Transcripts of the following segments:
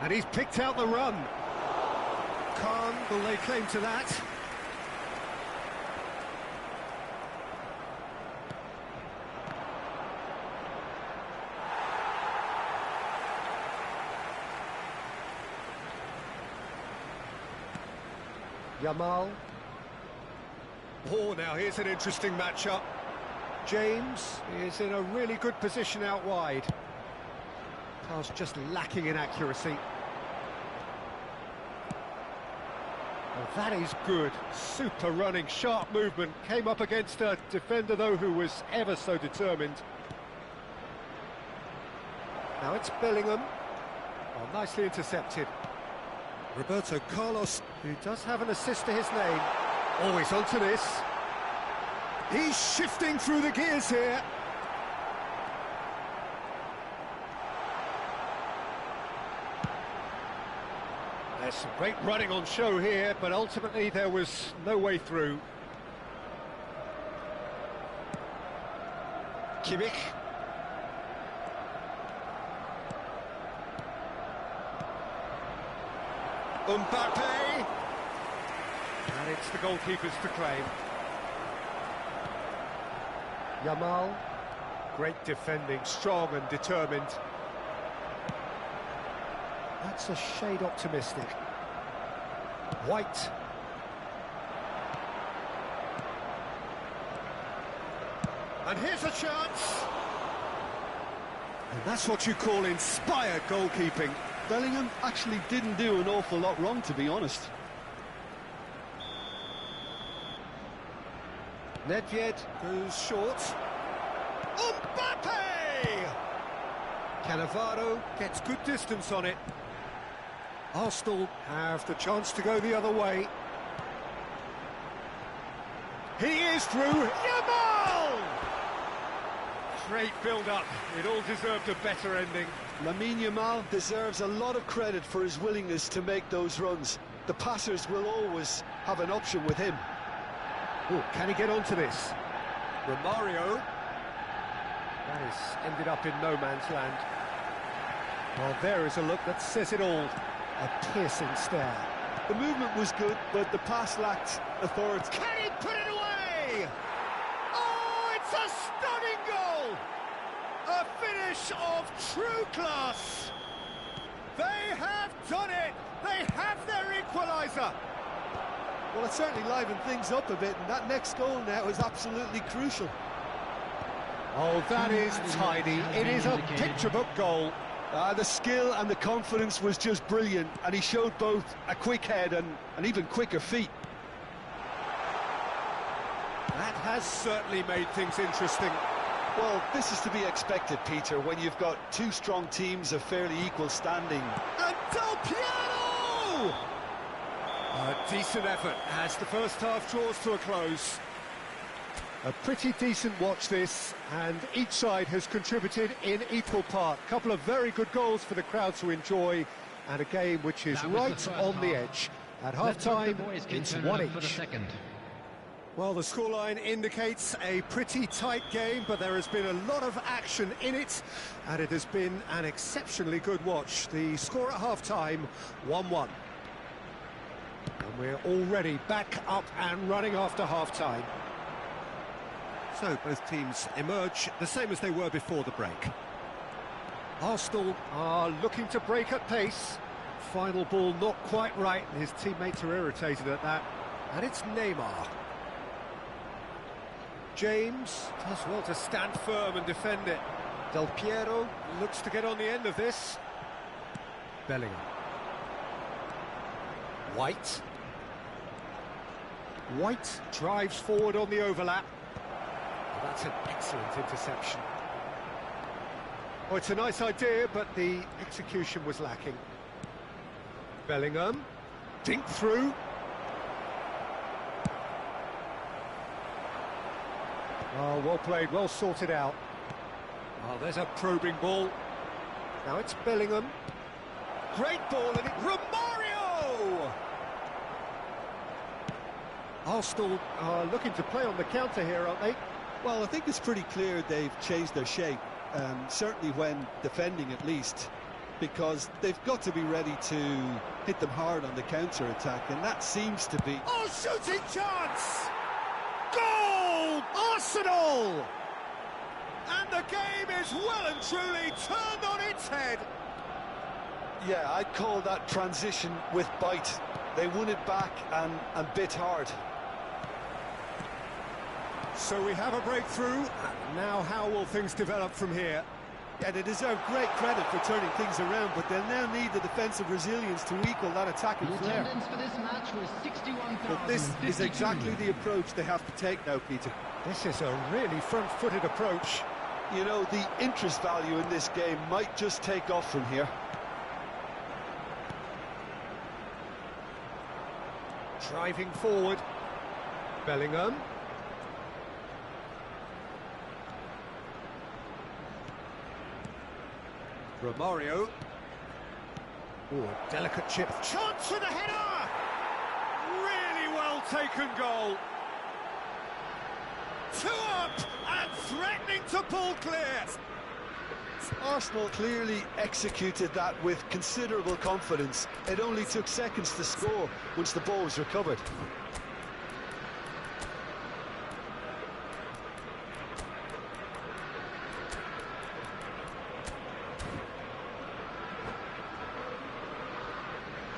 And he's picked out the run. Can't will lay claim to that. Yamal. Oh, now here's an interesting matchup. James is in a really good position out wide. Pass just lacking in accuracy. Oh, that is good. Super running, sharp movement. Came up against a defender, though, who was ever so determined. Now it's Bellingham. Oh, nicely intercepted. Roberto Carlos, who does have an assist to his name. Oh, he's onto this. He's shifting through the gears here. There's some great running on show here, but ultimately there was no way through. Kimmich. Mbappe. And it's the goalkeepers to claim. Yamal. Great defending, strong and determined. That's a shade optimistic. White. And here's a chance. And that's what you call inspired goalkeeping. Bellingham actually didn't do an awful lot wrong, to be honest. Nedved goes short. Mbappe! Cannavaro gets good distance on it. Arsenal have the chance to go the other way. He is through. Yamal! Great build-up. It all deserved a better ending. Lamine Yamal deserves a lot of credit for his willingness to make those runs. The passers will always have an option with him. Oh, can he get onto this? Romario. That has ended up in no man's land. Well, there is a look that says it all. A piercing stare. The movement was good, but the pass lacked authority. Can he put it away? Oh, it's a stunning goal! A finish of true class. They have done it. They have their equaliser. Well, it certainly livened things up a bit, and that next goal now is absolutely crucial. Oh, that is tidy. It is a picture-book goal. The skill and the confidence was just brilliant, and he showed both a quick head and even quicker feet. That has certainly made things interesting. Well, this is to be expected, Peter, when you've got two strong teams of fairly equal standing. And Del Piero! A decent effort as the first half draws to a close. A pretty decent watch this, and each side has contributed in equal part. A couple of very good goals for the crowd to enjoy, and a game which is right on the edge. At half-time, it's one each. Well, the scoreline indicates a pretty tight game, but there has been a lot of action in it, and it has been an exceptionally good watch. The score at half-time, 1-1. And we're already back up and running after half-time. So both teams emerge the same as they were before the break. Arsenal are looking to break at pace. Final ball not quite right, and his teammates are irritated at that. And it's Neymar. James does well to stand firm and defend it. Del Piero looks to get on the end of this. Bellingham. White. White drives forward on the overlap. That's an excellent interception. Oh, it's a nice idea, but the execution was lacking. Bellingham, dink through. Oh, well played, well sorted out. Oh, there's a probing ball. Now it's Bellingham. Great ball, and Romario! Arsenal are looking to play on the counter here, aren't they? Well, I think it's pretty clear they've changed their shape, certainly when defending at least. because they've got to be ready to hit them hard on the counter-attack, and that seems to be... Oh, shooting chance! Goal! Arsenal! And the game is well and truly turned on its head. Yeah, I'd call that transition with bite. They won it back and bit hard. So we have a breakthrough. Now how will things develop from here? Yeah, they deserve great credit for turning things around, but they'll now need the defensive resilience to equal that attacking flair. Attendance for this match was 61,052. But this is exactly the approach they have to take now, Peter. This is a really front-footed approach. You know, the interest value in this game might just take off from here. Driving forward. Bellingham. Romario. Oh, delicate chip. Chance for the header! Really well taken goal. 2 up and threatening to pull clear. Arsenal clearly executed that with considerable confidence. It only took seconds to score once the ball was recovered.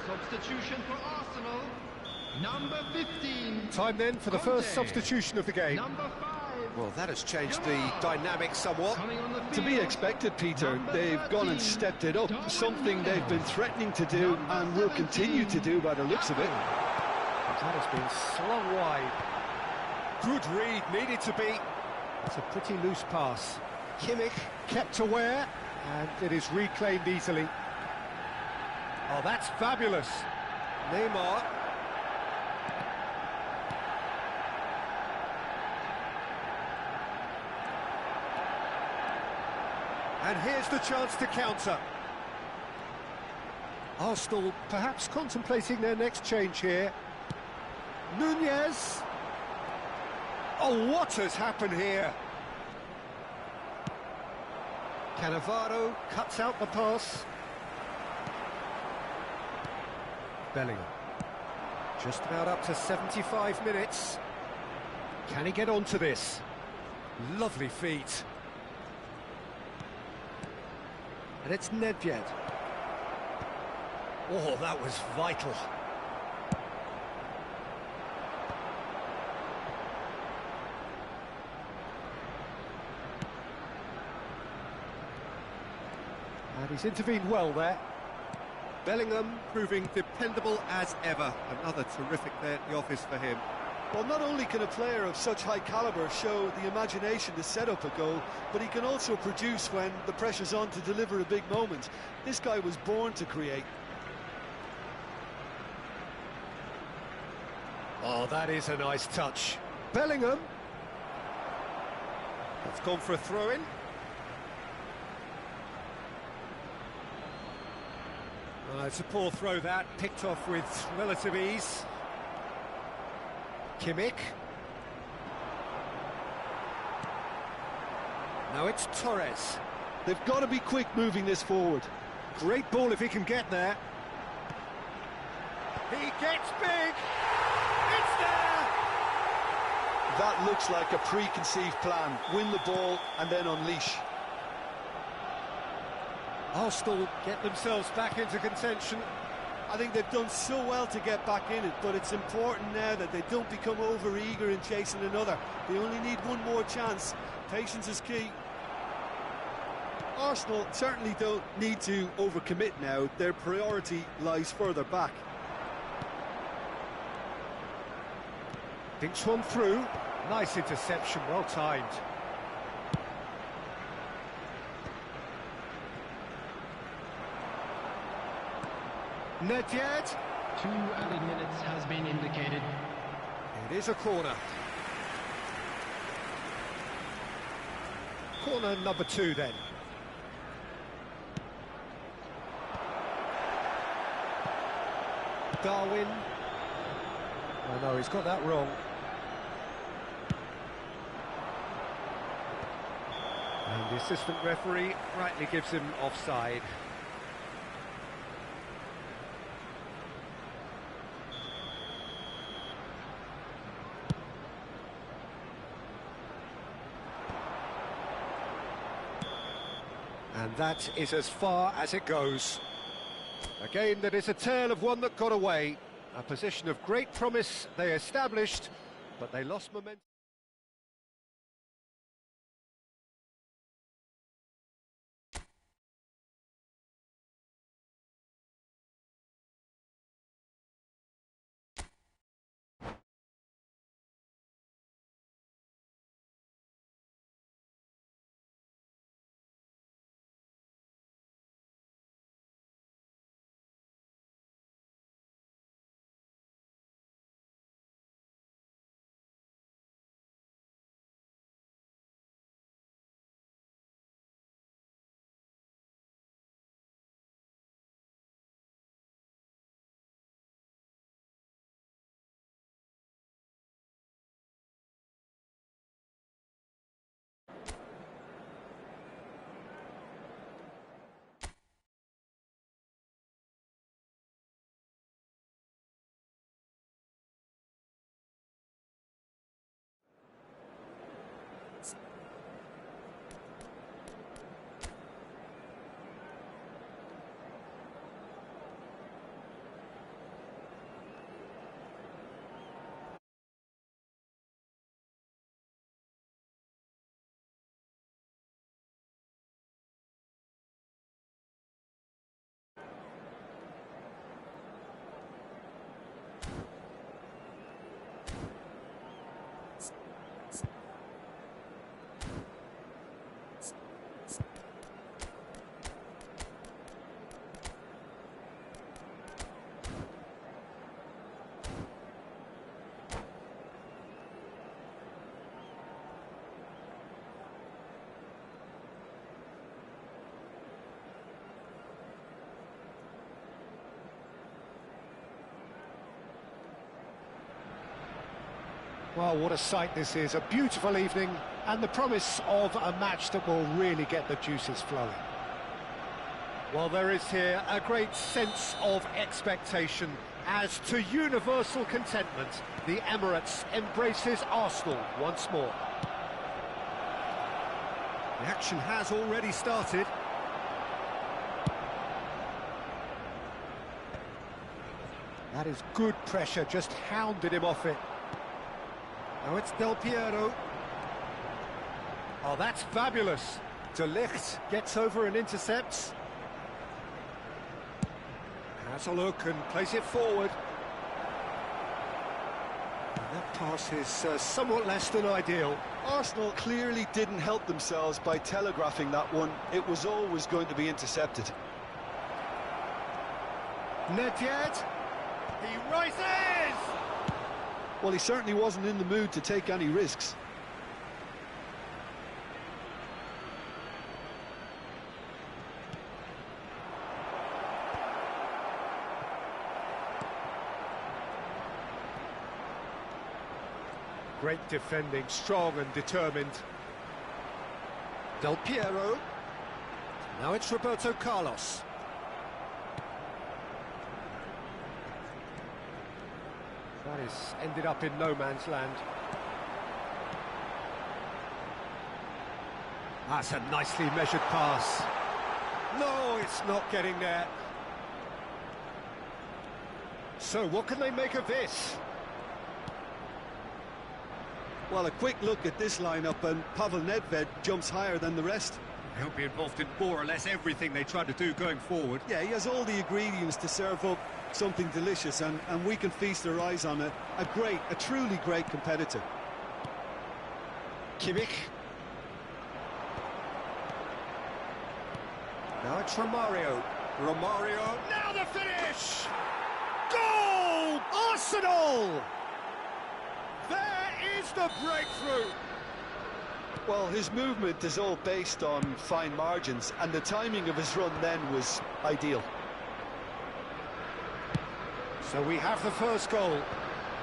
Substitution for Arsenal, number 15. Time then for the first substitution of the game. Number 5. Well, that has changed the dynamic somewhat. To be expected, Peter. They've gone and stepped it up, something they've been threatening to do and will continue to do by the looks of it. That has been slung wide. Good read, needed to be. It's a pretty loose pass. Kimmich kept aware, and it is reclaimed easily. Oh, that's fabulous. Neymar. And here's the chance to counter. Arsenal perhaps contemplating their next change here. Nunez. Oh, what has happened here? Cannavaro cuts out the pass. Bellingham. Just about up to 75 minutes. Can he get onto this? Lovely feet. And it's Nedved. Oh, that was vital. And he's intervened well there. Bellingham proving dependable as ever. Another terrific day at the office for him. Well, not only can a player of such high calibre show the imagination to set up a goal, but he can also produce when the pressure's on to deliver a big moment. This guy was born to create. Oh, that is a nice touch. Bellingham. That's gone for a throw-in. It's a poor throw that, picked off with relative ease. Kimmich. Now it's Torres. They've got to be quick moving this forward. Great ball if he can get there. He gets big. It's there. That looks like a preconceived plan. Win the ball and then unleash. Arsenal get themselves back into contention. I think they've done so well to get back in it, but it's important now that they don't become over-eager in chasing another. They only need one more chance. Patience is key. Arsenal certainly don't need to overcommit now. Their priority lies further back. Dinks one through. Nice interception, well timed. Nedved. 2 added minutes has been indicated. It is a corner. Corner number 2 then. Darwin. Oh no, he's got that wrong. And the assistant referee rightly gives him offside. And that is as far as it goes. A game that is a tale of one that got away. A position of great promise they established, but they lost momentum. Well, what a sight this is, a beautiful evening, and the promise of a match that will really get the juices flowing. Well, there is here a great sense of expectation. As to universal contentment, the Emirates embraces Arsenal once more. The action has already started. That is good pressure, just hounded him off it. Now it's Del Piero. Oh, that's fabulous. De Ligt gets over and intercepts. Has a look and plays it forward. And that pass is somewhat less than ideal. Arsenal clearly didn't help themselves by telegraphing that one. It was always going to be intercepted. Nedved. He rises! Well, he certainly wasn't in the mood to take any risks. Great defending, strong and determined. Del Piero. Now it's Roberto Carlos. That is ended up in no man's land. That's a nicely measured pass. No, it's not getting there. So what can they make of this? Well, a quick look at this lineup, and Pavel Nedved jumps higher than the rest. He'll be involved in more or less everything they try to do going forward. Yeah, he has all the ingredients to serve up something delicious, and we can feast our eyes on a truly great competitor. Kimmich. Now it's Romario. Romario, now the finish! Goal! Arsenal! There is the breakthrough! Well, his movement is all based on fine margins, and the timing of his run then was ideal. So we have the first goal.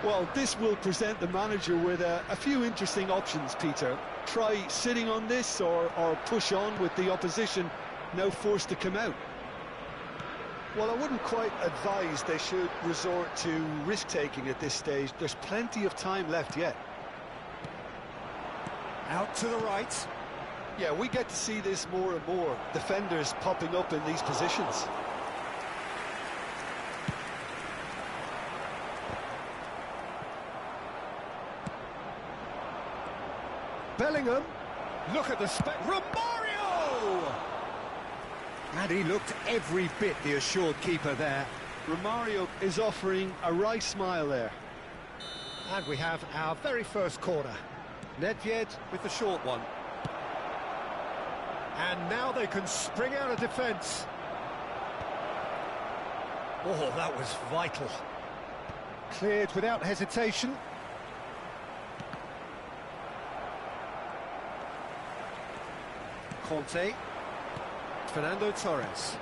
Well, this will present the manager with a few interesting options, Peter. Try sitting on this or push on with the opposition now forced to come out. Well, I wouldn't quite advise they should resort to risk-taking at this stage. There's plenty of time left yet. Out to the right. Yeah, we get to see this more and more. Defenders popping up in these positions. Bellingham, look at the Romario! And he looked every bit the assured keeper there. Romario is offering a wry smile there. And we have our very first corner. Nedved with the short one. And now they can spring out of defence. Oh, that was vital. Cleared without hesitation. Conte. Fernando Torres.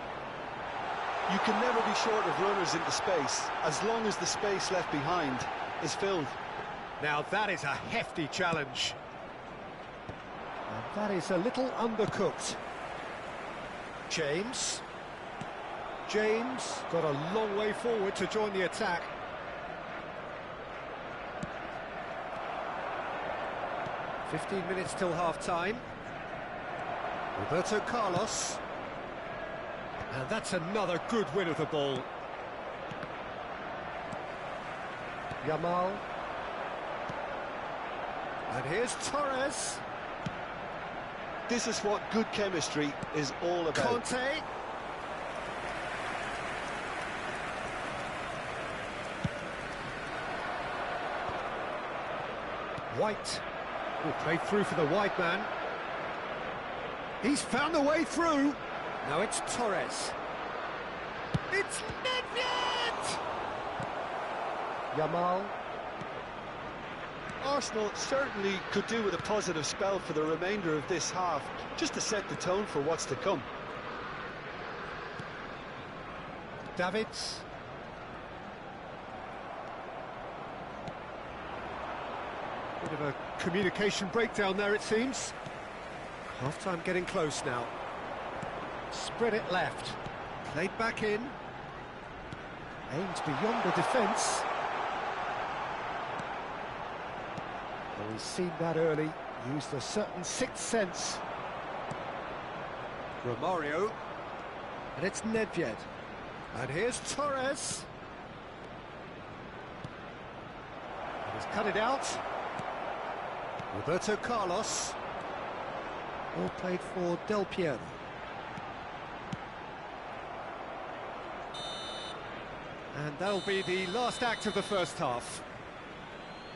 You can never be short of runners into space, as long as the space left behind is filled. Now that is a hefty challenge. And that is a little undercooked. James got a long way forward to join the attack. "15 minutes till half-time. Roberto Carlos. And that's another good win of the ball. Yamal. And here's Torres. This is what good chemistry is all about. Conte. White. Oh, played through for the wide man. He's found the way through. Now it's Torres. It's Nedved! Yamal. Arsenal certainly could do with a positive spell for the remainder of this half, just to set the tone for what's to come. Davids. Bit of a communication breakdown there, it seems. Half-time getting close now. Spread it left. Played back in. Aimed beyond the defence. Well, we've seen that early. Used a certain sixth sense. Romario. And it's Nedved. And here's Torres. And he's cut it out. Roberto Carlos. All played for Del Piero. And that'll be the last act of the first half.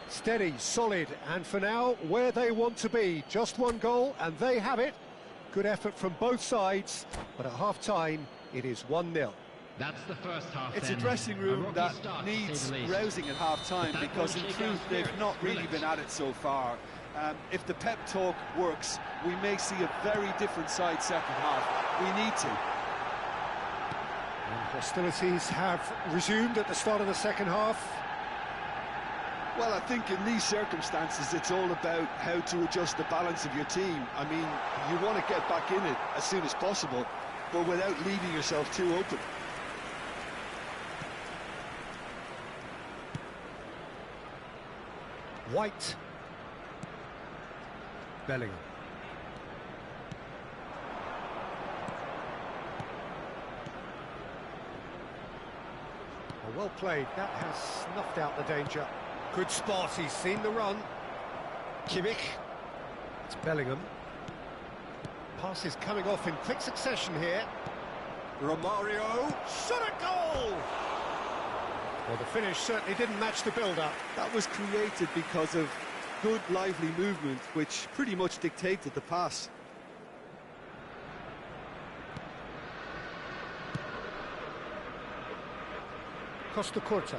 Steady, solid, and for now, where they want to be. Just one goal, and they have it. Good effort from both sides, but at half-time, it is 1-0. That's the first half. It's then. a dressing room that needs rousing at half-time, because in truth, they've not really been at it so far. If the pep talk works, we may see a very different side second half. We need to. And hostilities have resumed at the start of the second half. Well, I think in these circumstances, it's all about how to adjust the balance of your team. I mean, you want to get back in it as soon as possible, but without leaving yourself too open. White. Bellingham. Well played. That has snuffed out the danger. Good spot. He's seen the run. Kimmich. It's Bellingham. Passes coming off in quick succession here. Romario. Shot a goal! Well, the finish certainly didn't match the build-up. That was created because of good, lively movement, which pretty much dictated the pass. Costa Curta.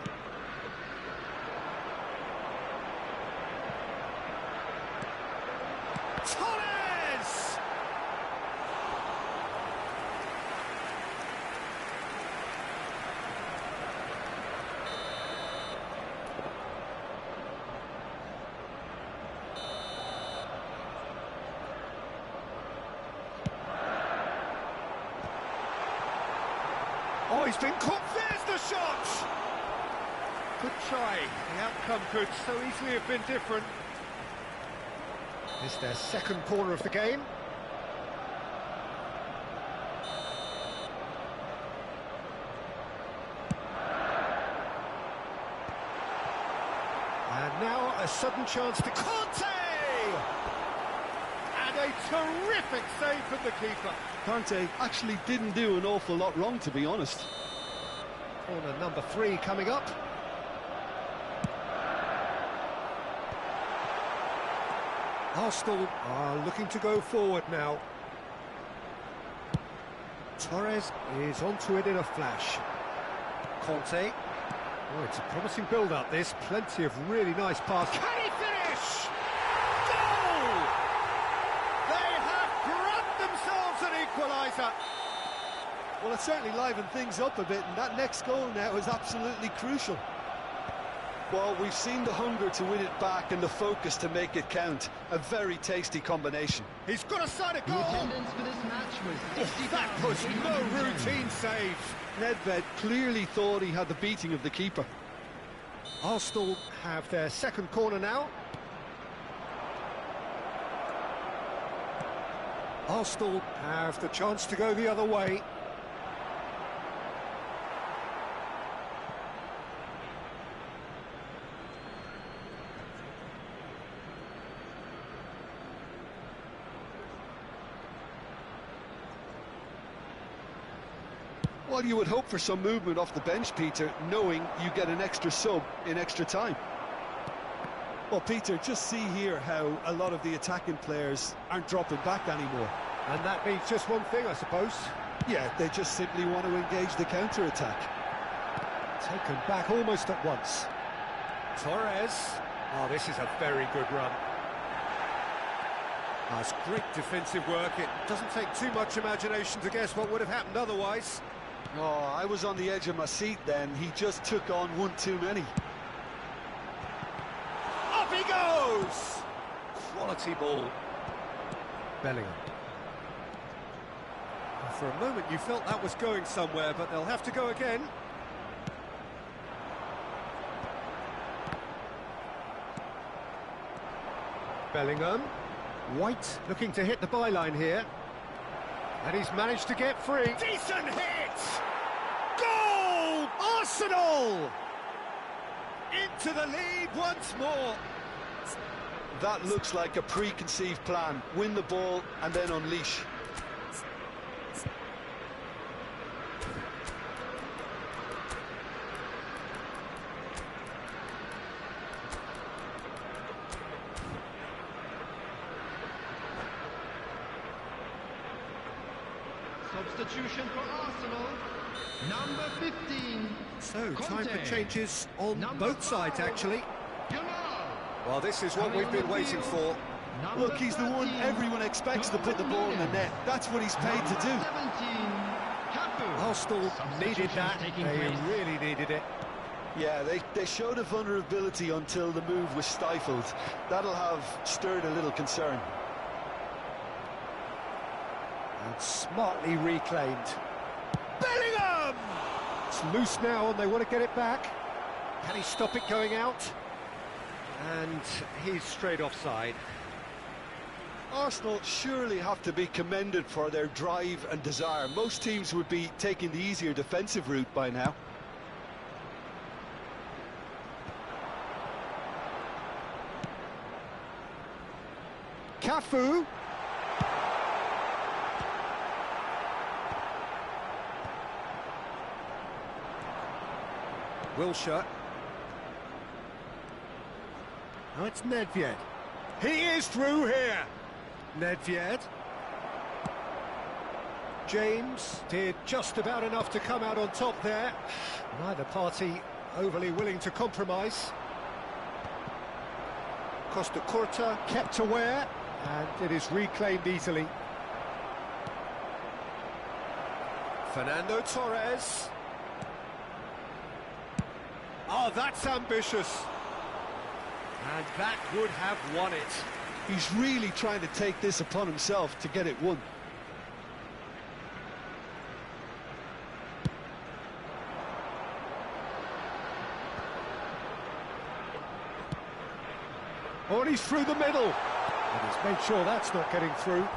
Torres! Oh, he's been caught. There's the shot! Good try. The outcome could so easily have been different. It's their second corner of the game. Now a sudden chance to Conte! And a terrific save from the keeper. Conte actually didn't do an awful lot wrong, to be honest. Corner number 3 coming up. Arsenal are looking to go forward now. Torres is onto it in a flash. Conte. Oh, it's a promising build-up, this. Plenty of really nice passes. Can he finish? Goal! They have grabbed themselves an equaliser. Well, it certainly livened things up a bit, and that next goal now is absolutely crucial. Well, we've seen the hunger to win it back and the focus to make it count. A very tasty combination. He's got a side of The goal. attendance for this match was That was no routine save. Nedved clearly thought he had the beating of the keeper. Arsenal have their second corner now. Arsenal have the chance to go the other way. Well, you would hope for some movement off the bench, Peter, knowing you get an extra sub in extra time. Well, Peter, just see here how a lot of the attacking players aren't dropping back anymore. And that means just one thing, I suppose. Yeah, they just simply want to engage the counter-attack. Taken back almost at once. Torres. Oh, this is a very good run. That's great defensive work. It doesn't take too much imagination to guess what would have happened otherwise. Oh, I was on the edge of my seat then. He just took on one too many. Up he goes! Quality ball. Bellingham. For a moment you felt that was going somewhere, but they'll have to go again. Bellingham. White looking to hit the byline here. And he's managed to get free. Decent hit! Goal! Arsenal! Into the lead once more. That looks like a preconceived plan. Win the ball and then unleash. Substitution for Arsenal, number 15. So, time Conte. for changes on Number both sides, 5. actually. Yamal. Well, this is what we've been waiting for. Number Look, he's the one 13. everyone expects to put the ball in the net. That's what he's paid to do. 17. Cafu. Arsenal needed that. Taking They place. really needed it. Yeah, they showed a vulnerability until the move was stifled. That'll have stirred a little concern. And smartly reclaimed. Bellingham! It's loose now and they want to get it back. Can he stop it going out? And he's straight offside. Arsenal surely have to be commended for their drive and desire. Most teams would be taking the easier defensive route by now. Cafu. Wilshere. Now it's Nedved. He is through here. Nedved. James did just about enough to come out on top there. Neither party overly willing to compromise. Costa Curta kept aware, and it is reclaimed easily. Fernando Torres. Oh, that's ambitious. And that would have won it. He's really trying to take this upon himself to get it won. Oh, and he's through the middle. And he's made sure that's not getting through.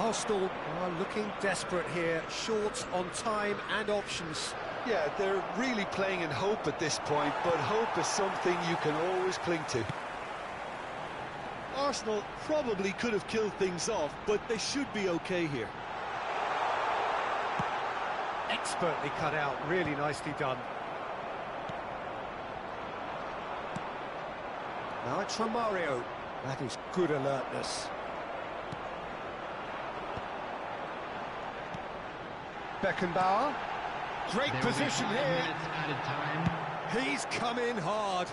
Arsenal are looking desperate here, short on time and options. Yeah, they're really playing in hope at this point, but hope is something you can always cling to. Arsenal probably could have killed things off, but they should be okay here. Expertly cut out, really nicely done. Now it's from Mario. That is good alertness. Beckenbauer. Great There will be position 5 here. minutes added time. He's come in hard.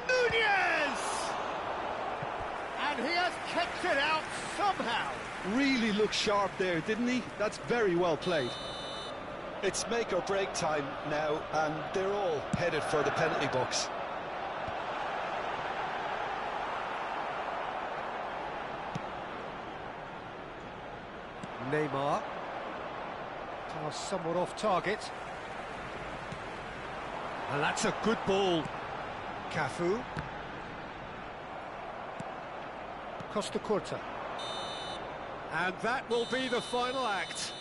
Nunez! And he has kept it out somehow. Really looked sharp there, didn't he? That's very well played. It's make or break time now, and they're all headed for the penalty box. Neymar. Pass somewhat off target. And that's a good ball. Cafu. Costa Curta. And that will be the final act.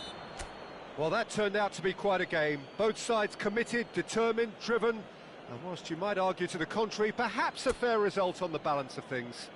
Well, that turned out to be quite a game. Both sides committed, determined, driven. And whilst you might argue to the contrary, perhaps a fair result on the balance of things.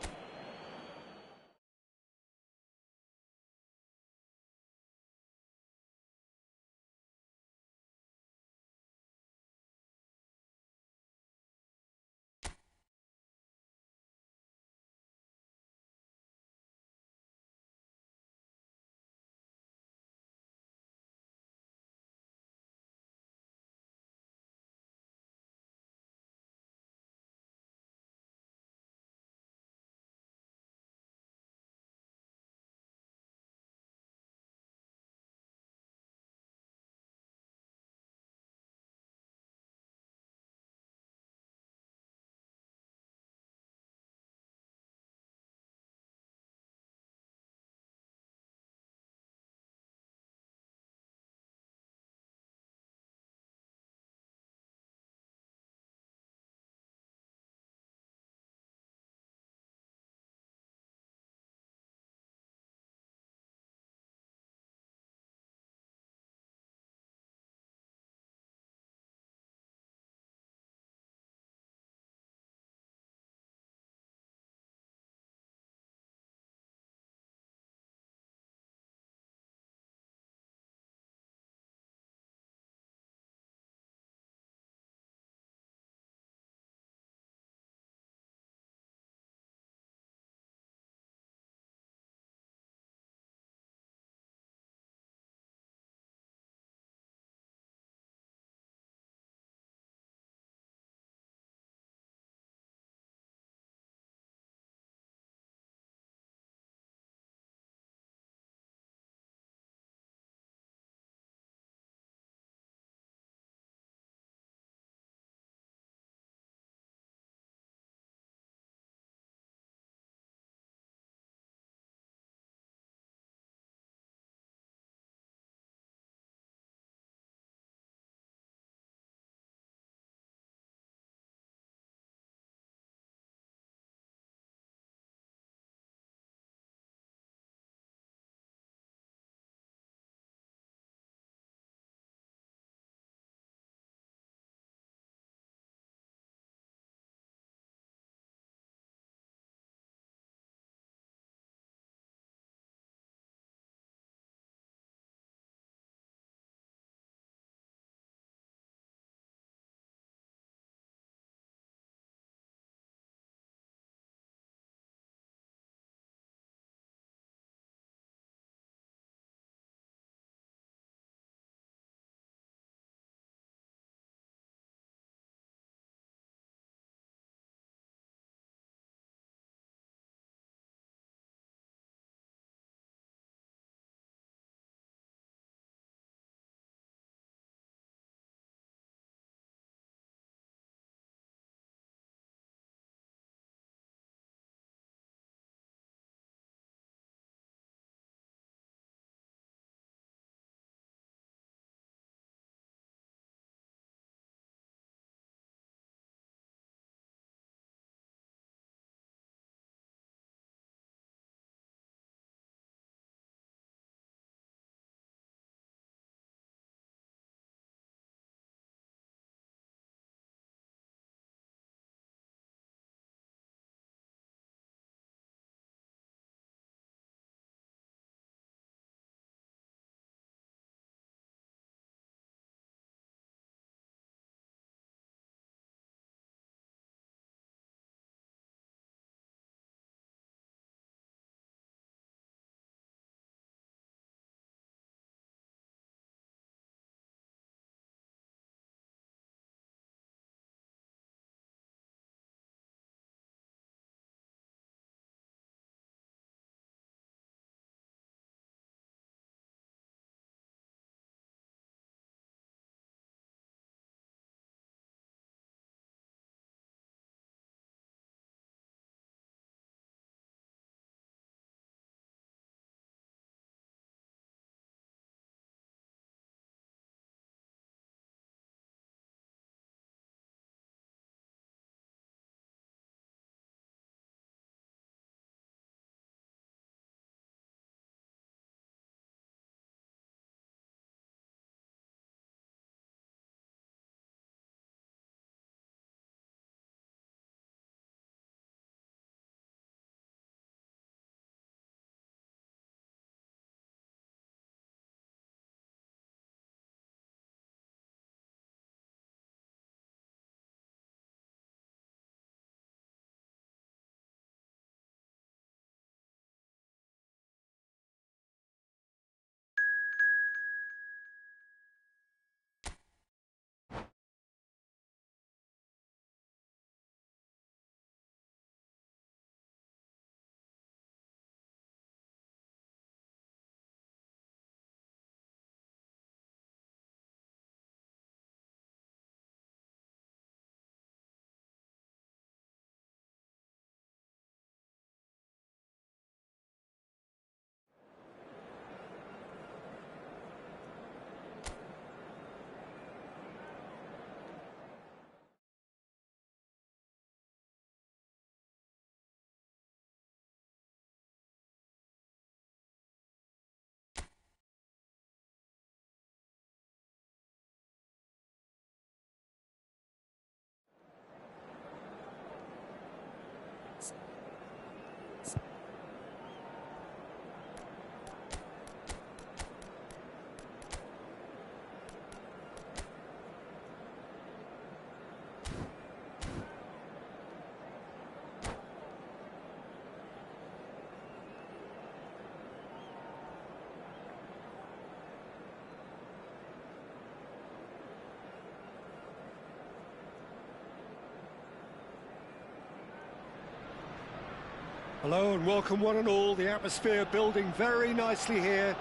Hello and welcome one and all. The atmosphere building very nicely here.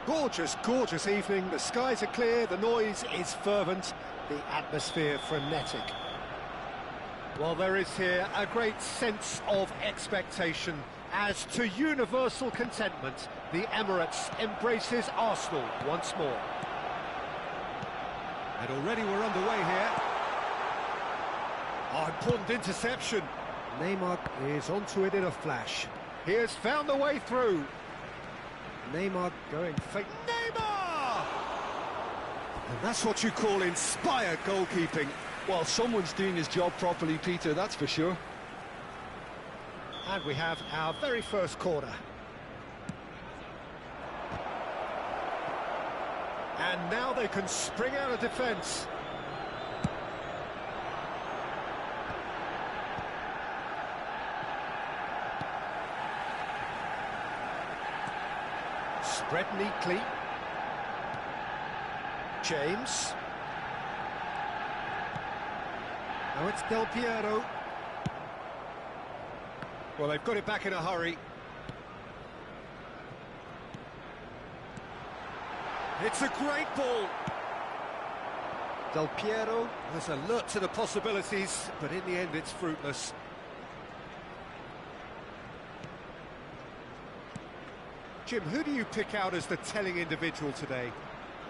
Gorgeous, gorgeous evening. The skies are clear, the noise is fervent, the atmosphere frenetic. Well, there is here a great sense of expectation as to universal contentment. The Emirates embraces Arsenal once more. And already we're underway here. Oh, important interception. Neymar is onto it in a flash. He has found the way through. Neymar going fake. Neymar! And that's what you call inspired goalkeeping. Well, someone's doing his job properly, Peter, that's for sure. And we have our very first corner. And now they can spring out of defence. Spread neatly. James. Now it's Del Piero. Well, they've got it back in a hurry. It's a great ball. Del Piero was alert to the possibilities, but in the end it's fruitless. Jim, who do you pick out as the telling individual today?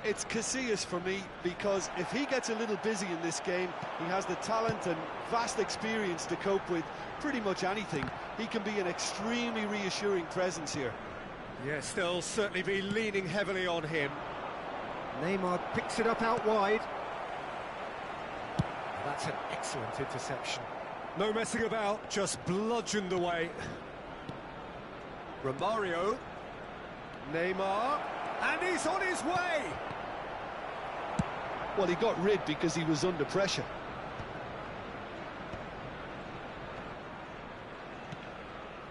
It's Casillas for me, because if he gets a little busy in this game, he has the talent and vast experience to cope with pretty much anything. He can be an extremely reassuring presence here. Yes, they'll certainly be leaning heavily on him. Neymar picks it up out wide. That's an excellent interception. No messing about, just bludgeoned away. Romario. Neymar. And he's on his way! Well, he got rid because he was under pressure.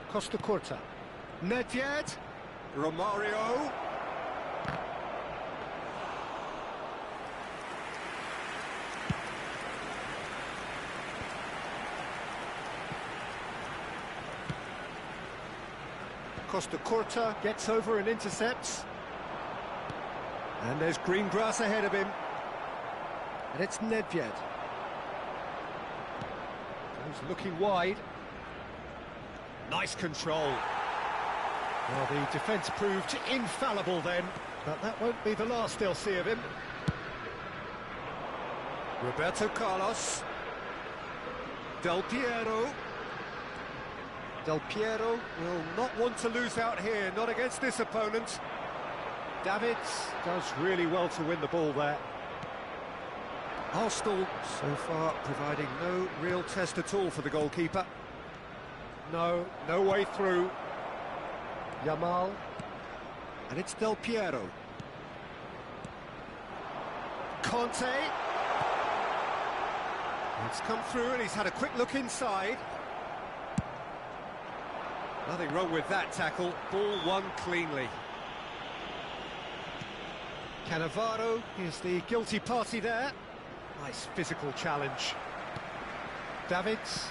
Costa Curta. Nedved. Romario. Costa Curta gets over and intercepts. And there's green grass ahead of him. And it's Nedved. He's looking wide. Nice control. Well, the defence proved infallible then, but that won't be the last they'll see of him. Roberto Carlos. Del Piero. Del Piero will not want to lose out here, not against this opponent. Davids does really well to win the ball there. Arsenal so far providing no real test at all for the goalkeeper. No way through. Yamal. And it's Del Piero. Conte. It's come through and he's had a quick look inside. Nothing wrong with that tackle. Ball won cleanly. Cannavaro is the guilty party there. Nice physical challenge. Davids.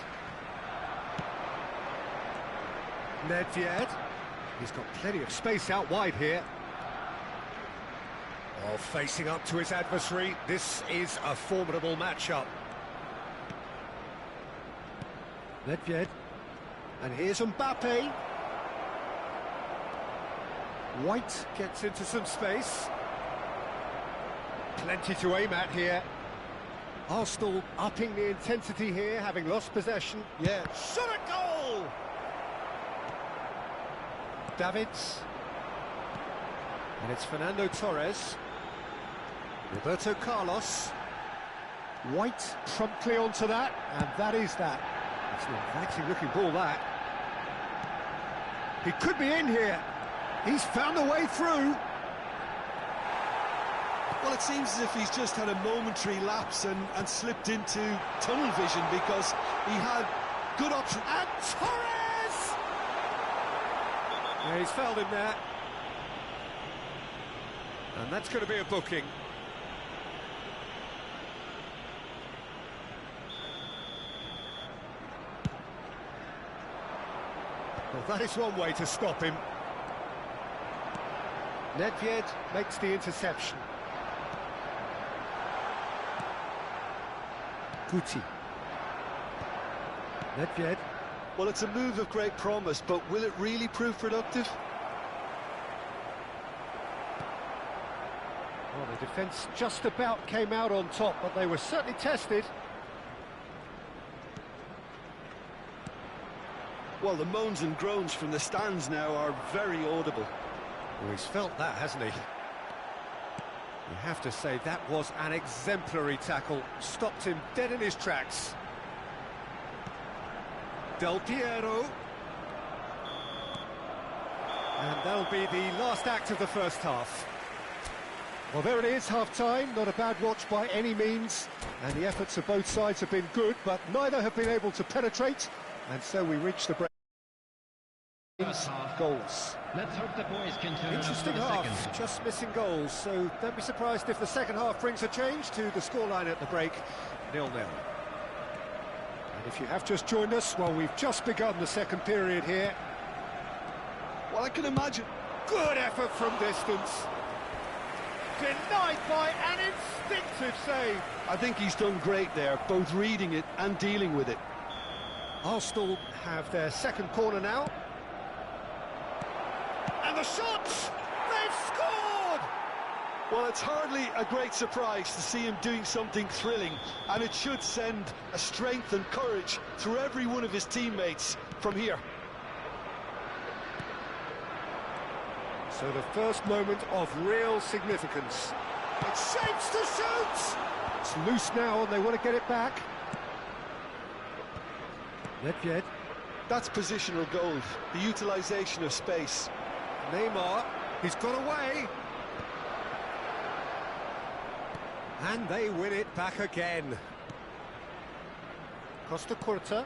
Nedved. He's got plenty of space out wide here. Oh, facing up to his adversary. This is a formidable matchup. Nedved. And here's Mbappe. White gets into some space. Plenty to aim at here. Arsenal upping the intensity here, having lost possession. Yeah. Shot a goal! Davids. And it's Fernando Torres. Roberto Carlos. White promptly onto that, and that is that. It's an inviting looking ball, that. He could be in here. He's found a way through. Well, it seems as if he's just had a momentary lapse and slipped into tunnel vision, because he had good options. And Torres! Yeah, he's fouled him there. And that's going to be a booking. Well, Well, that is one way to stop him. Nedved makes the interception. Guti. Nedved. Well, it's a move of great promise, but will it really prove productive? Well, the defence just about came out on top, but they were certainly tested. Well, the moans and groans from the stands now are very audible. Well, he's felt that, hasn't he? You have to say that was an exemplary tackle. Stopped him dead in his tracks. Del Piero. And that'll be the last act of the first half. Well, there it is, half-time. Not a bad watch by any means. And the efforts of both sides have been good, but neither have been able to penetrate. And so we reach the break. First half. Goals. Let's hope the boys can turn Interesting up for the half, second. just missing goals. So don't be surprised if the second half brings a change to the scoreline at the break, 0-0. And if you have just joined us, well, we've just begun the second period here. Well, I can imagine. Good effort from distance. Denied by an instinctive save. I think he's done great there, both reading it and dealing with it. Arsenal have their second corner now. And the shot! They've scored! Well, it's hardly a great surprise to see him doing something thrilling, and it should send a strength and courage through every one of his teammates from here. So the first moment of real significance. It shapes to shoot! It's loose now and they want to get it back. Nedved. That's positional goal, the utilisation of space. Neymar, he's got away. And they win it back again. Costa Curta.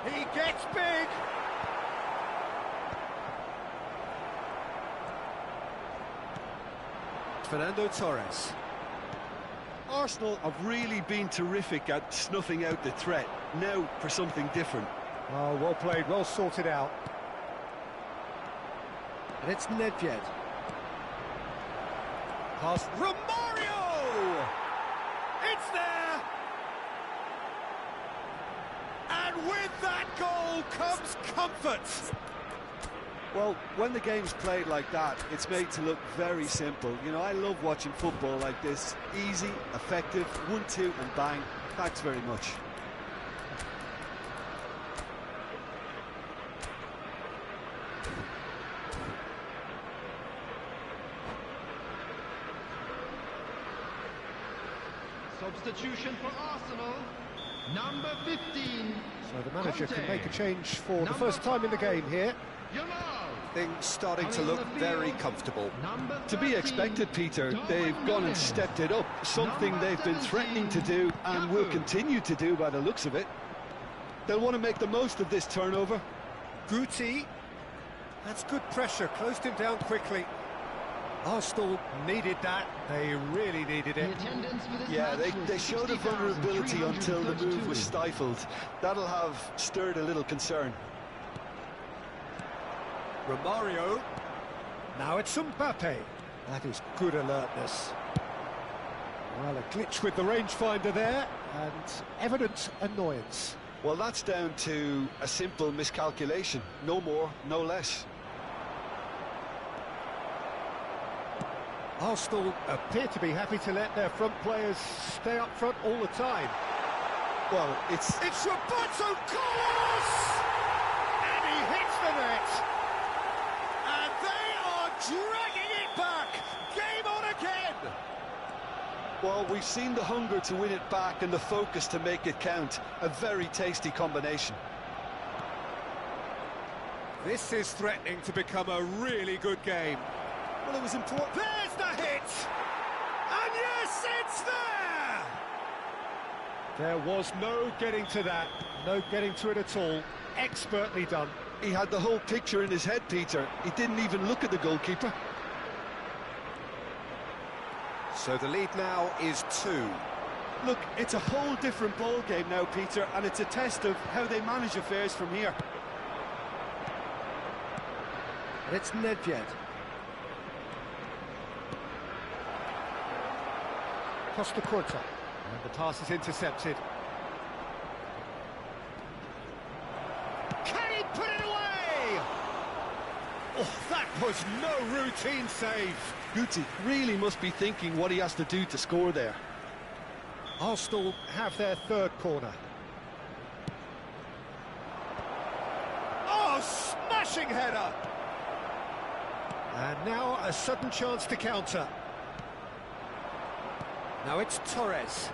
He gets big. Fernando Torres. Arsenal have really been terrific at snuffing out the threat. Now for something different. Oh, well played, well sorted out. And it's Nedved. Pass Romario! It's there! And with that goal comes comfort! Well, when the game's played like that, it's made to look very simple. You know, I love watching football like this. Easy, effective, 1-2 and bang. Thanks very much. Substitution for Arsenal, number 15. So the manager Conte. can make a change for the Number first time in the 5. game here. Things starting to look very comfortable. To be expected, Peter. They've gone and stepped it up, something they've been threatening to do and will continue to do by the looks of it. They'll want to make the most of this turnover. Guti, that's good pressure, closed him down quickly. Arsenal needed that, they really needed it. Yeah, they showed a vulnerability until the move was stifled. That'll have stirred a little concern. Romario, now it's Mbappe. That is good alertness. Well, a glitch with the rangefinder there, and evident annoyance. Well, that's down to a simple miscalculation. No more, no less. Arsenal appear to be happy to let their front players stay up front all the time. Well, it's Roberto Carlos! And he hits the net! And they are dragging it back! Game on again! Well, we've seen the hunger to win it back and the focus to make it count. A very tasty combination. This is threatening to become a really good game. Well, it was important. There's the hit! And yes, it's there! There was no getting to that, no getting to it at all. Expertly done. He had the whole picture in his head, Peter. He didn't even look at the goalkeeper. So the lead now is 2. Look, it's a whole different ball game now, Peter, and it's a test of how they manage affairs from here. And it's Nedved. Costa Curta. And the pass is intercepted. Can he put it away? Oh, that was no routine save. Guti really must be thinking what he has to do to score there. Arsenal have their third corner. Oh, smashing header! And now a sudden chance to counter. Now it's Torres.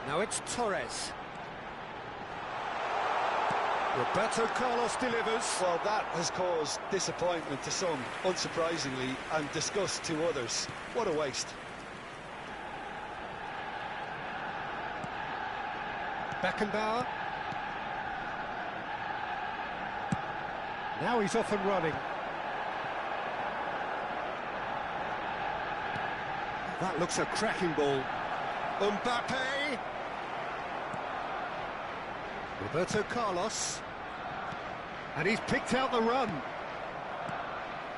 Now it's Torres. Roberto Carlos delivers. Well, that has caused disappointment to some, unsurprisingly, and disgust to others. What a waste. Beckenbauer. Now he's off and running. That looks a cracking ball. Mbappe. Roberto Carlos. And he's picked out the run.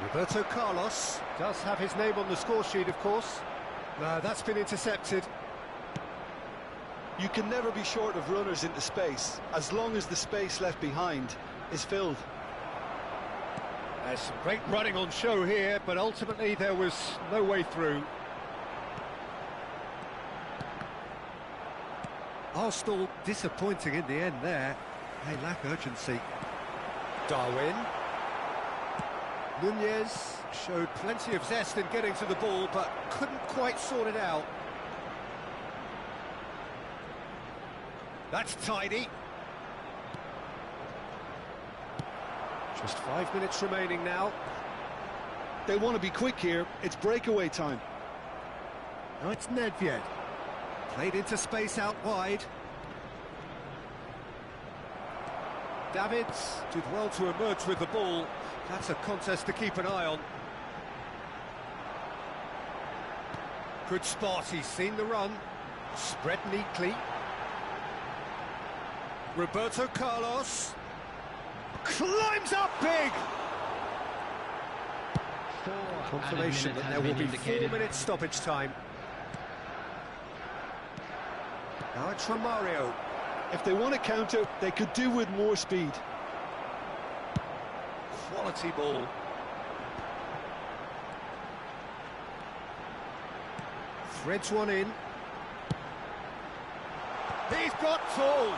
Roberto Carlos does have his name on the score sheet, of course. No, that's been intercepted. You can never be short of runners into space, as long as the space left behind is filled. There's some great running on show here, but ultimately there was no way through. Arsenal disappointing in the end there. They lack urgency. Darwin. Nunez showed plenty of zest in getting to the ball, but couldn't quite sort it out. That's tidy. Just 5 minutes remaining now. They want to be quick here. It's breakaway time. Now it's Nedved. Played into space out wide. Davids did well to emerge with the ball. That's a contest to keep an eye on. Good spot, he's seen the run. Spread neatly. Roberto Carlos climbs up big. Confirmation that there will be 4 minutes stoppage time. Now it's Romario. If they want to counter, they could do with more speed. Quality ball. Threads one in. He's got tall.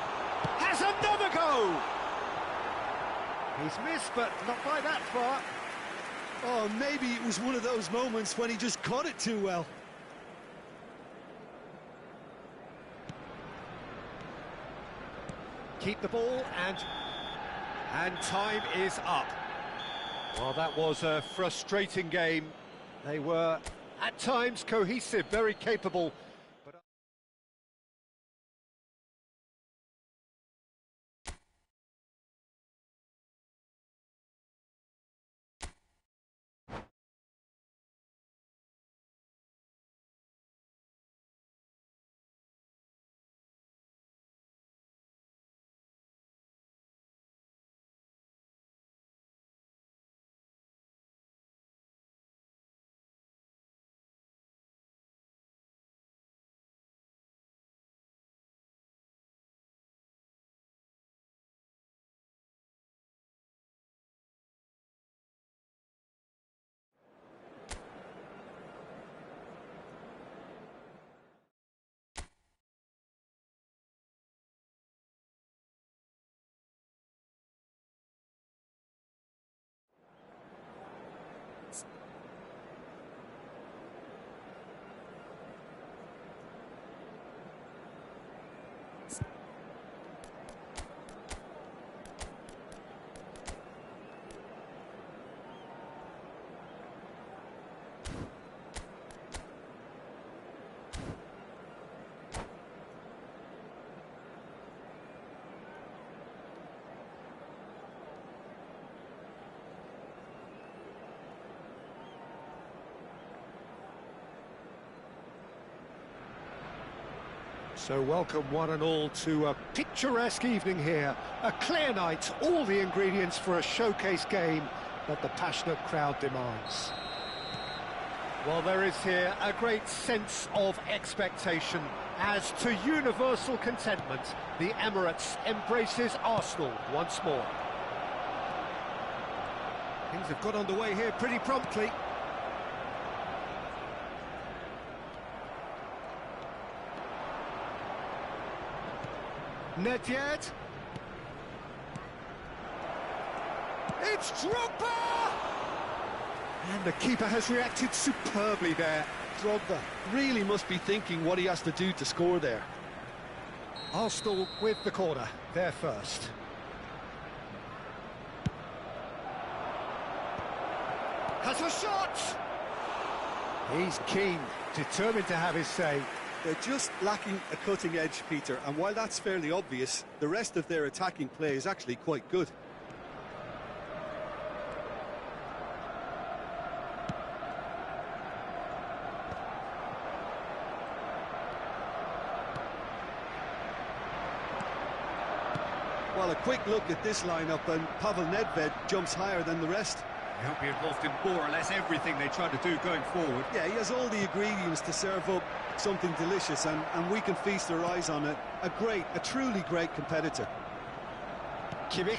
Has another go. He's missed, but not by that far. Oh, maybe it was one of those moments when he just caught it too well. Keep the ball, and time is up. Well, that was a frustrating game. They were, at times, cohesive, very capable. So welcome one and all to a picturesque evening here. A clear night, all the ingredients for a showcase game that the passionate crowd demands. Well, there is here a great sense of expectation. As to universal contentment, the Emirates embraces Arsenal once more. Things have got underway here pretty promptly. Nedved. It's Drogba! And the keeper has reacted superbly there. Drogba really must be thinking what he has to do to score there. Arsenal with the corner, they're first. Has a shot! He's keen, determined to have his say. They're just lacking a cutting edge, Peter, and while that's fairly obvious, the rest of their attacking play is actually quite good. Well, a quick look at this lineup, and Pavel Nedved jumps higher than the rest. He'll be involved in more or less everything they try to do going forward. Yeah, he has all the ingredients to serve up something delicious, and we can feast our eyes on it. A truly great competitor. Kimmich.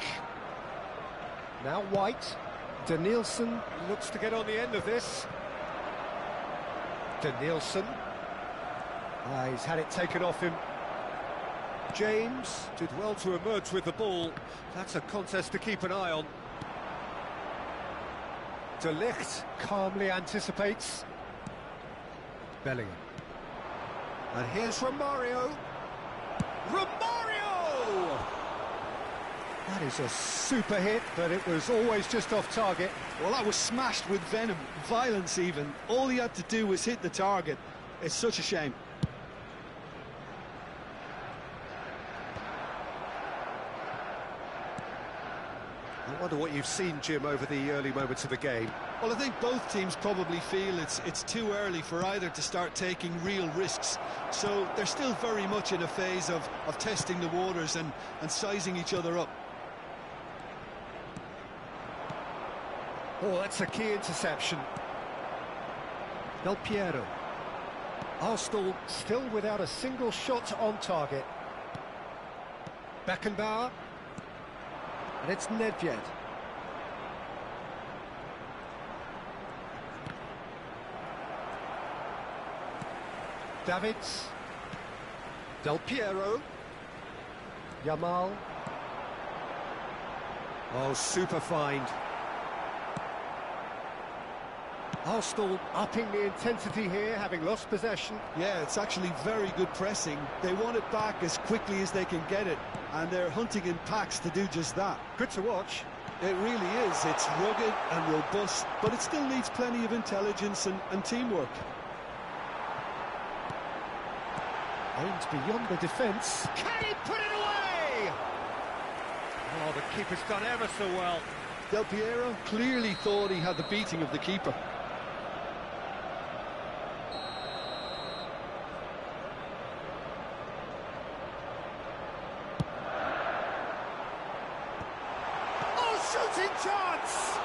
Now White. Danielson looks to get on the end of this. Danielson. He's had it taken off him. James did well to emerge with the ball. That's a contest to keep an eye on. De Ligt calmly anticipates. Bellingham. And here's Romario. Romario! That is a super hit, but it was always just off target. Well, that was smashed with venom, violence even. All he had to do was hit the target. It's such a shame. I wonder what you've seen, Jim, over the early moments of the game. Well, I think both teams probably feel it's too early for either to start taking real risks. So they're still very much in a phase of testing the waters and sizing each other up. Oh, that's a key interception. Del Piero. Arsenal still without a single shot on target. Beckenbauer. And it's Nedved. Davids. Del Piero. Yamal. Oh, super find. Arsenal upping the intensity here, having lost possession. Yeah, it's actually very good pressing. They want it back as quickly as they can get it, and they're hunting in packs to do just that. Good to watch. It really is. It's rugged and robust, but it still needs plenty of intelligence and teamwork. Aimed beyond the defence. Can he put it away? Oh, the keeper's done ever so well. Del Piero clearly thought he had the beating of the keeper. Shooting chance!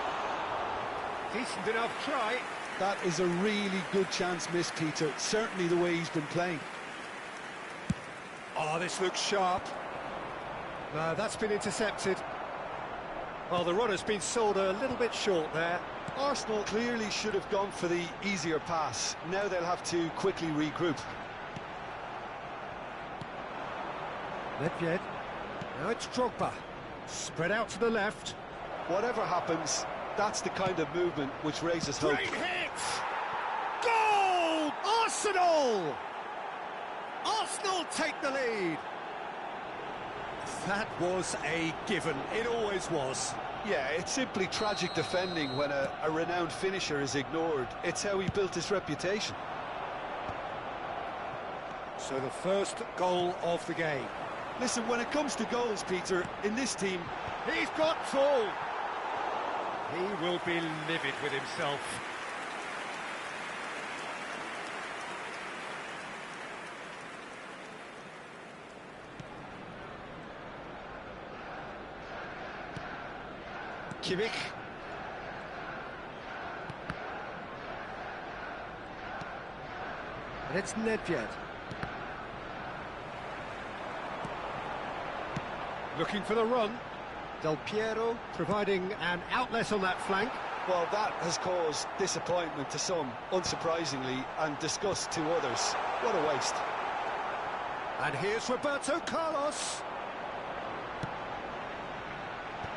Decent enough try. That is a really good chance missed, Peter. Certainly the way he's been playing. Oh, this looks sharp. No, that's been intercepted. Well, the runner's been sold a little bit short there. Arsenal clearly should have gone for the easier pass. Now they'll have to quickly regroup. Nedved. Now it's Drogba. Spread out to the left. Whatever happens, that's the kind of movement which raises hope. Great hit! Goal! Arsenal! Arsenal take the lead. That was a given. It always was. Yeah, it's simply tragic defending when a renowned finisher is ignored. It's how he built his reputation. So the first goal of the game. Listen, when it comes to goals, Peter, in this team... He's got full. He will be livid with himself. Kimmich. And it's Nedved. Looking for the run. Del Piero providing an outlet on that flank. Well, that has caused disappointment to some, unsurprisingly, and disgust to others. What a waste. And here's Roberto Carlos.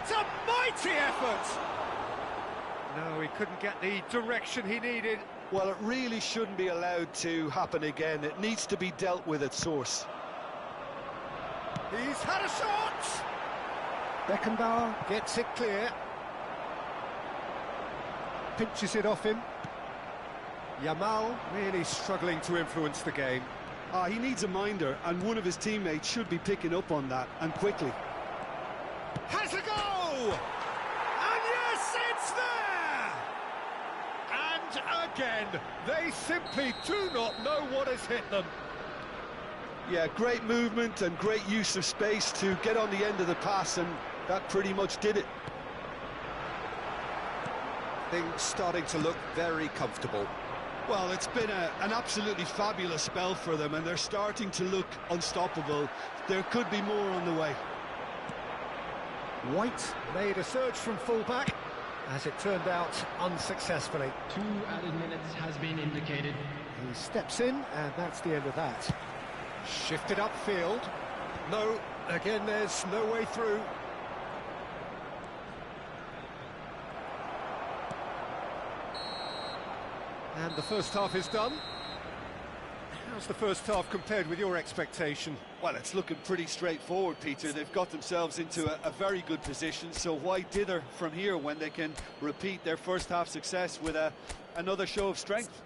It's a mighty effort! No, he couldn't get the direction he needed. Well, it really shouldn't be allowed to happen again. It needs to be dealt with at source. He's had a shot! Beckenbauer gets it clear. Pinches it off him. Yamal really struggling to influence the game. He needs a minder, and one of his teammates should be picking up on that, and quickly. Has a go! And yes, it's there! And again, they simply do not know what has hit them. Yeah, great movement and great use of space to get on the end of the pass, and that pretty much did it. Things starting to look very comfortable. Well, it's been an absolutely fabulous spell for them, and they're starting to look unstoppable. There could be more on the way. White made a surge from fullback, as it turned out unsuccessfully. 2 added minutes has been indicated. He steps in, and that's the end of that. Shifted upfield. No, again, there's no way through. And the first half is done. How's the first half compared with your expectation? Well, it's looking pretty straightforward, Peter. They've got themselves into a very good position, so why dither from here when they can repeat their first half success with another show of strength?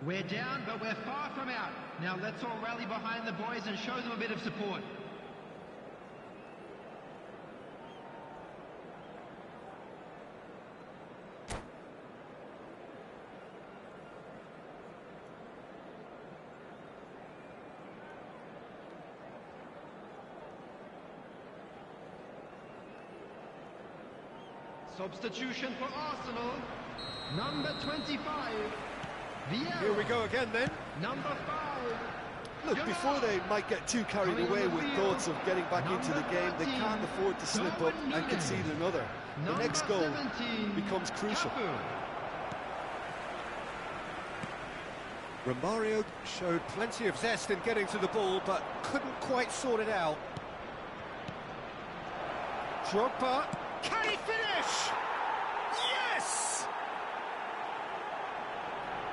We're down, but we're far from out. Now let's all rally behind the boys and show them a bit of support. Substitution for Arsenal, number 25. Here we go again then. Number 5. Look, before they might get too carried away with thoughts of getting back into the game, they can't afford to slip up and concede another. The next goal becomes crucial. Romario showed plenty of zest in getting to the ball, but couldn't quite sort it out. Drogba, can he finish? Yes!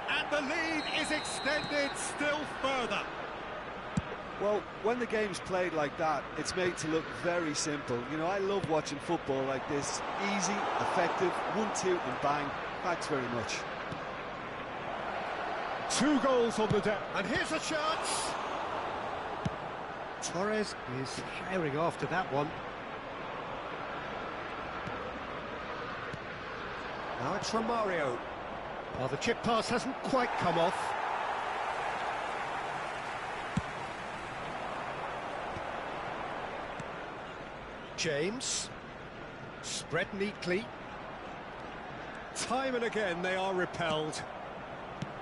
And the lead is extended still further. Well, when the game's played like that, it's made to look very simple. You know, I love watching football like this. Easy, effective, 1-2 and bang. Thanks very much. 2 goals on the deck. And here's a chance. Torres is herring after that one. Now it's Romario. Well, the chip pass hasn't quite come off. James. Spread neatly. Time and again they are repelled.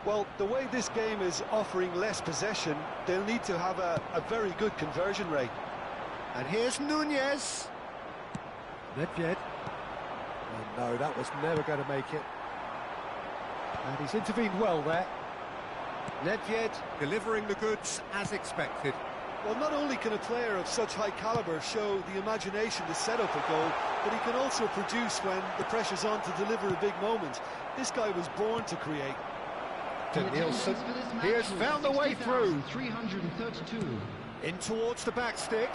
Well, the way this game is offering less possession, they'll need to have a very good conversion rate. And here's Nunez. Nedved. Oh no, that was never going to make it. And he's intervened well there. Nedved delivering the goods as expected. Well, not only can a player of such high calibre show the imagination to set up a goal, but he can also produce when the pressure's on to deliver a big moment. This guy was born to create. Nielsen, he has found the way through. 332. In towards the back stick.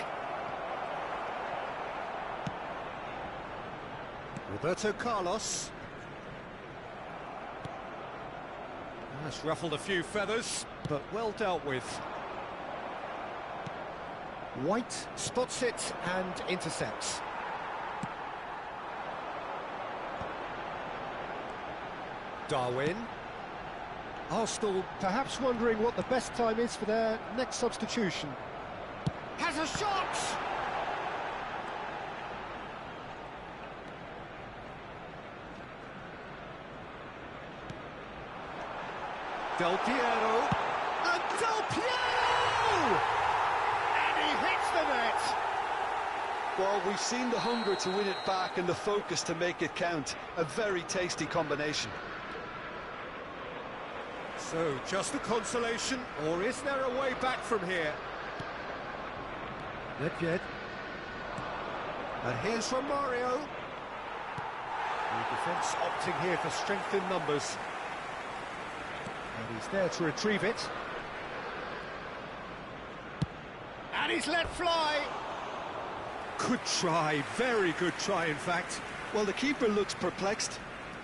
Roberto Carlos. That's ruffled a few feathers, but well dealt with. White spots it and intercepts. Darwin. Arsenal perhaps wondering what the best time is for their next substitution. Has a shot! Del Piero, and Del Piero! And he hits the net! Well, we've seen the hunger to win it back and the focus to make it count. A very tasty combination. So, just a consolation, or is there a way back from here? Not yet. And here's from Mario. The defence opting here for strength in numbers. And he's there to retrieve it. And he's let fly! Good try, very good try in fact. Well, the keeper looks perplexed.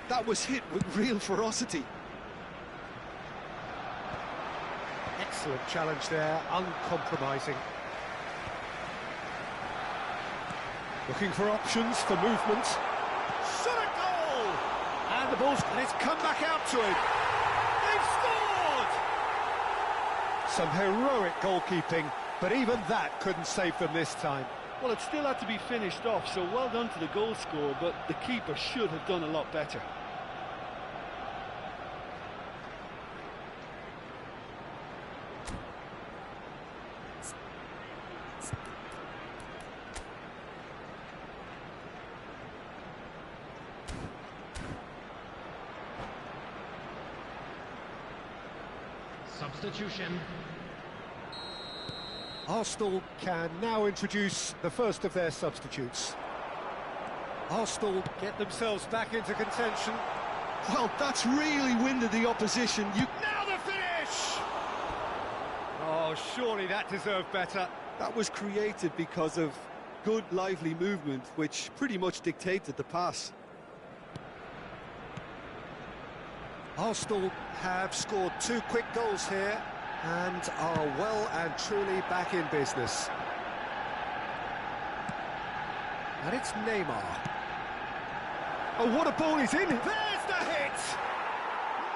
That was hit with real ferocity. Excellent challenge there, uncompromising. Looking for options for movement. Shot a goal! And the ball's and it's come back out to him. They've scored! Some heroic goalkeeping, but even that couldn't save them this time. Well, it still had to be finished off, so well done to the goal scorer, but the keeper should have done a lot better. Substitution. Arsenal can now introduce the first of their substitutes. Arsenal get themselves back into contention. Well, that's really winded the opposition. Now the finish! Oh, surely that deserved better. That was created because of good, lively movement, which pretty much dictated the pass. Arsenal have scored 2 quick goals here and are well and truly back in business. And it's Neymar. Oh, what a ball he's in! There's the hit!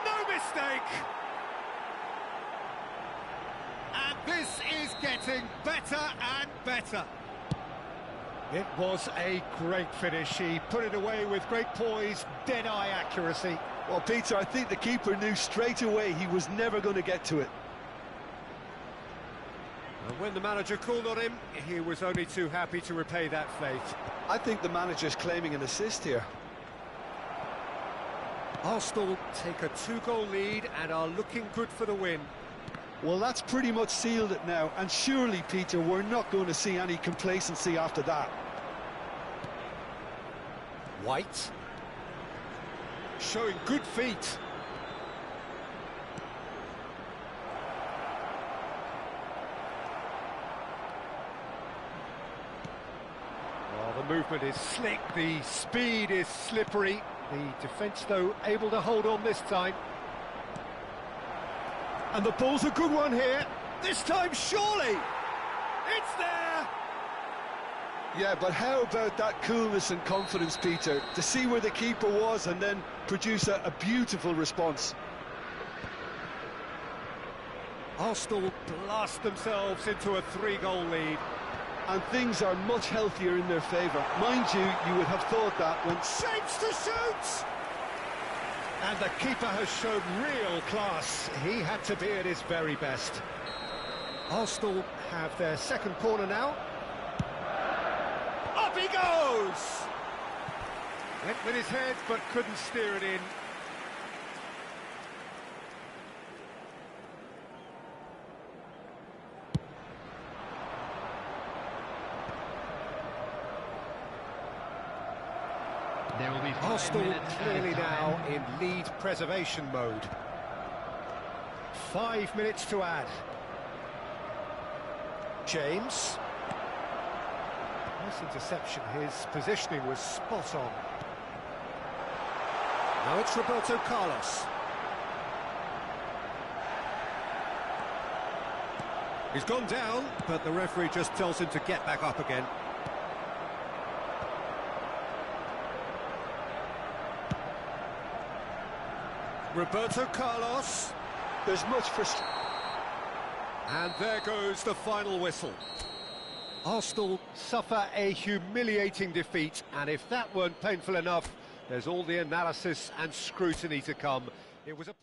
No mistake! And this is getting better and better. It was a great finish. He put it away with great poise, dead-eye accuracy. Well, Peter, I think the keeper knew straight away he was never going to get to it. And when the manager called on him, he was only too happy to repay that faith. I think the manager's claiming an assist here. Arsenal take a 2-goal lead and are looking good for the win. Well, that's pretty much sealed it now, and surely, Peter, we're not going to see any complacency after that. White. Showing good feet. Well, the movement is slick, the speed is slippery. The defence, though, able to hold on this time. And the ball's a good one here. This time, surely! It's there! Yeah, but how about that coolness and confidence, Peter, to see where the keeper was and then produce a beautiful response. Arsenal blast themselves into a 3-goal lead. And things are much healthier in their favour. Mind you, you would have thought that when... Shapes to shoot! And the keeper has shown real class. He had to be at his very best. Arsenal have their second corner now. Up he goes! Went with his head, but couldn't steer it in. There will be 5 Arsenal minutes clearly added now time. in lead preservation mode. 5 minutes to add. James. Nice interception, his positioning was spot on. Now it's Roberto Carlos. He's gone down, but the referee just tells him to get back up again. Roberto Carlos. There's much frustration. And there goes the final whistle. Arsenal suffer a humiliating defeat, and if that weren't painful enough, there's all the analysis and scrutiny to come. It was a